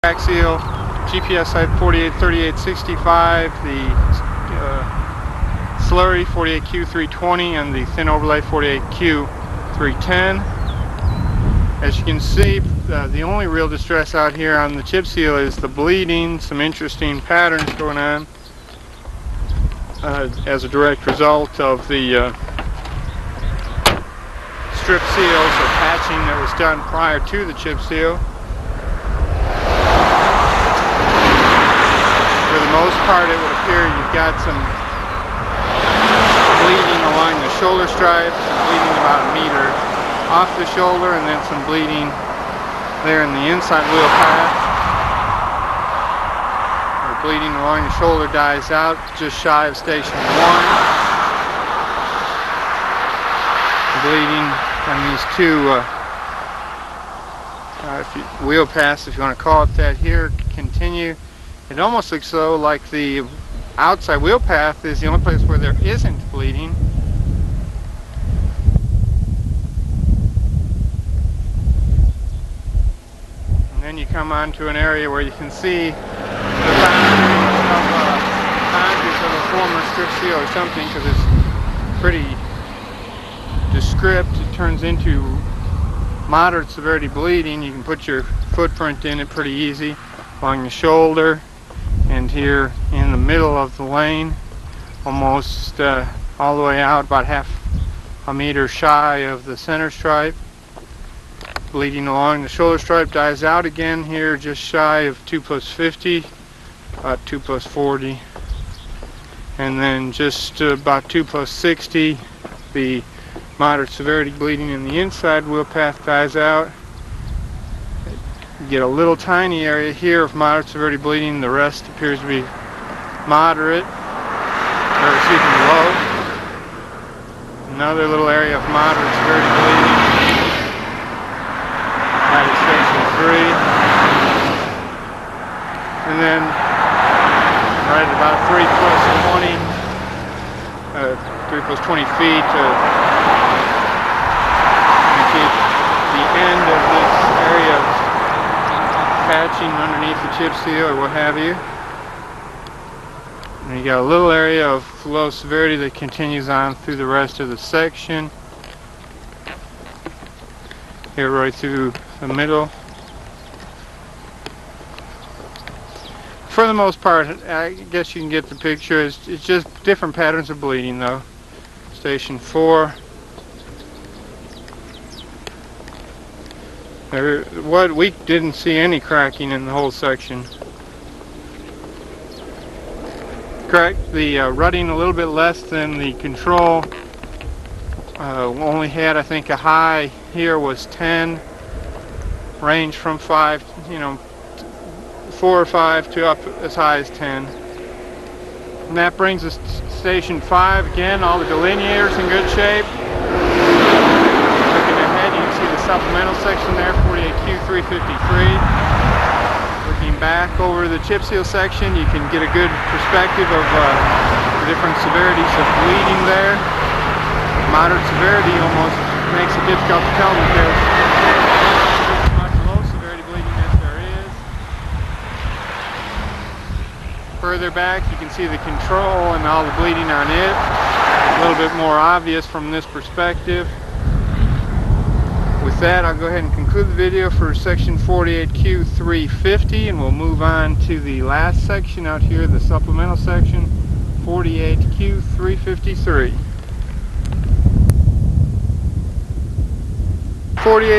crack seal, GPS site 483865, the slurry 48Q320, and the thin overlay 48Q310. As you can see, the only real distress out here on the chip seal is the bleeding. Some interesting patterns going on as a direct result of the strip seals or patching that was done prior to the chip seal. For the most part, it would appear you've got some bleeding along the shoulder stripe, some bleeding about a meter off the shoulder, and then some bleeding there in the inside wheel path. The bleeding along the shoulder dies out just shy of station 1. Bleeding on these two wheel paths, if you want to call it that, here continue. It almost looks so like the outside wheel path is the only place where there isn't bleeding. And then you come onto an area where you can see the boundaries of a former strip seal or something, because it's pretty descript. It turns into moderate severity bleeding. You can put your footprint in it pretty easy along the shoulder and here in the middle of the lane, almost all the way out, about half a meter shy of the center stripe. Bleeding along the shoulder stripe dies out again here just shy of 2+50, about 2+40, and then just about 2+60, the moderate severity bleeding in the inside wheel path dies out. You get a little tiny area here of moderate severity bleeding. The rest appears to be moderate, or excuse me, low. Another little area of moderate severity bleeding. That is station 3. And then right at about 3+20 feet to indicate the end of this area of patching underneath the chip seal or what have you. And you got a little area of low severity that continues on through the rest of the section. Here right through the middle. For the most part, I guess you can get the picture. It's just different patterns of bleeding though. Station 4. We didn't see any cracking in the whole section. Correct, the rutting a little bit less than the control. Only had, I think, a high here was 10. Range from 5, 4 or 5 to up as high as 10. And that brings us to station 5. Again, all the delineators in good shape. Looking ahead, you can see the supplemental section there, 48Q353. Looking back over the chip seal section, you can get a good perspective of the different severities of bleeding there. Moderate severity almost makes it difficult to tell because there's much low severity bleeding as there is. Further back, you can see the control and all the bleeding on it. A little bit more obvious from this perspective. With that, I'll go ahead and conclude the video for section 48Q350, and we'll move on to the last section out here, the supplemental section, 48Q353. 48